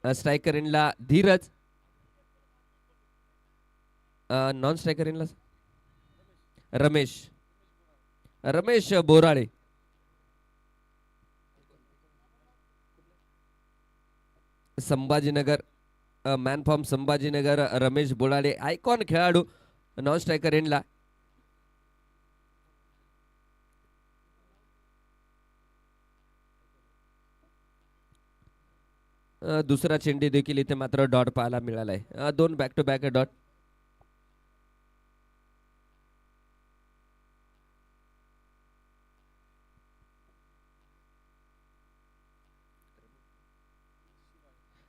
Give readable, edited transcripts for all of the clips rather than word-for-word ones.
Striker इनला Dhiraj. Non striker इनला Ramesh. Ramesh Borale. Sambhajinagar man from Sambhajinagar Ramesh Borale icon खेळाडू नॉन स्ट्रायकर इनला. दुसरा चेंडू देखील इथे मात्र डॉट पाहायला मिळालाय. 2 back to back dot.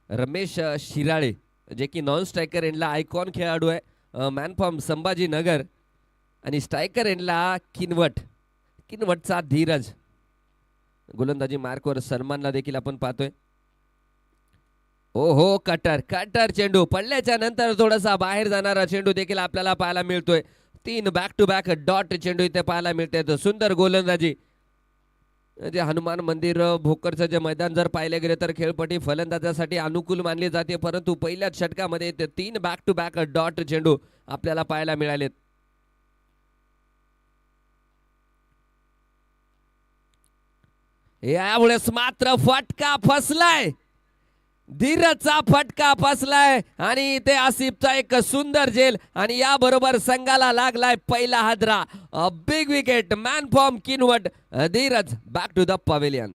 Ramesh Shirale जे की नॉन स्ट्रायकर एंडला आयकॉन खेळाडू आहे मॅन फ्रॉम संभाजीनगर. आणि स्ट्रायकर एंडला किनवटचा धीरज. गोलंदाजी मार्कवर सलमानला देखील आपण पाहतोय. हो कटर चेंडू पडल्याच्या नंतर थोडासा बाहेर जाणारा चेंडू देखील आपल्याला पाहायला मिळतोय. 3 बॅक टू बॅक डॉट चेंडू इथे पाहायला मिळते. सुंदर गोलंदाजी. जे हनुमान मंदिर भोकरचं जे मैदान जर पाहिले गेले तर खेळपट्टी फलंदाजासाठी अनुकूल मानली जाते, परंतु पहिल्याच षटकामध्ये 3 बॅक टू बॅक डॉट चेंडू आपल्याला पाहायला मिळालेत. यावेळेस मात्र फटका फसलाय. धीरजचा फटका फसलाय आणि ते आसिफचा एक सुंदर झेल आणि याबरोबर संघाला लागलाय पहिला हादरा. Big wicket man from Kinwat Dhiraj back to the pavilion.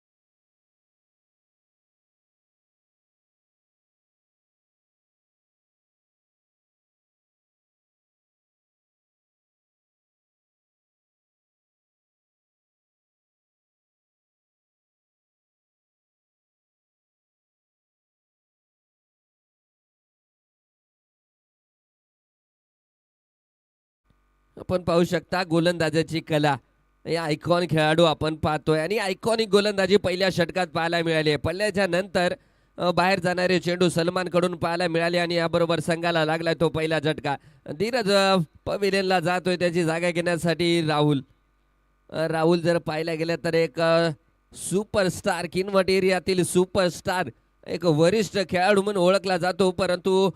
आपण पाहू शकता गोलंदाजाची कला. या आयकॉन खेळाडू आपण पाहतोय आणि आयकॉनिक गोलंदाजी पहिल्या षटकात पाहायला मिळाली आहे. पडल्याच्या नंतर बाहेर जाणारे चेंडू सलमान कडून पाहायला मिळाले आणि याबरोबर संघाला लागलाय तो पहिला झटका. धीरज पवेलियनला जातोय त्याची जागा घेण्यासाठी. राहुल जर पाहायला गेलं तर एक सुपरस्टार किनवट एरियातील सुपरस्टार एक वरिष्ठ खेळाडू म्हणून ओळखला जातो, परंतु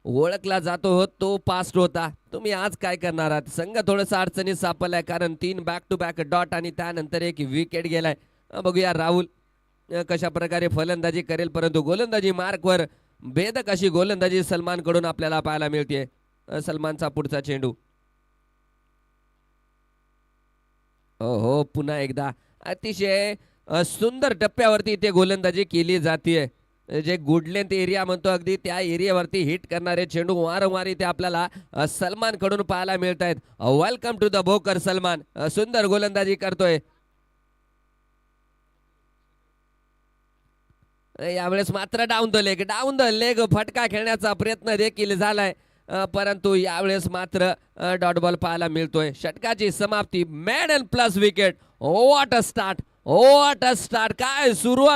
ओळखला जातो तो पास्ट होता. तुम्ही आज काय करणार आहात? संघ थोडंसं अडचणीत सापडलाय कारण 3 बॅक टू बॅक डॉट आणि त्यानंतर एक विकेट गेलाय. बघूया राहुल कशा प्रकारे फलंदाजी करेल, परंतु गोलंदाजी मार्कवर भेदक अशी गोलंदाजी सलमान कडून आपल्याला पाहायला मिळते. सलमानचा पुढचा चेंडू. हो पुन्हा एकदा अतिशय सुंदर टप्प्यावरती इथे गोलंदाजी केली जाते. जे गुड लेंथ एरिया म्हणतो अगदी त्या एरियावरती हिट करणारे चेंडू वारंवार इथे आपल्याला सलमान कडून पाहायला मिळत आहेत. Welcome to the Bhokar Salman. सुंदर गोलंदाजी करतोय. यावेळेस मात्र डाऊन द लेग फटका खेळण्याचा प्रयत्न देखील झालाय, परंतु यावेळेस मात्र डॉट बॉल पाहायला मिळतोय. षटकाची समाप्ती. Madden plus wicket. What a start काय सुरुवात.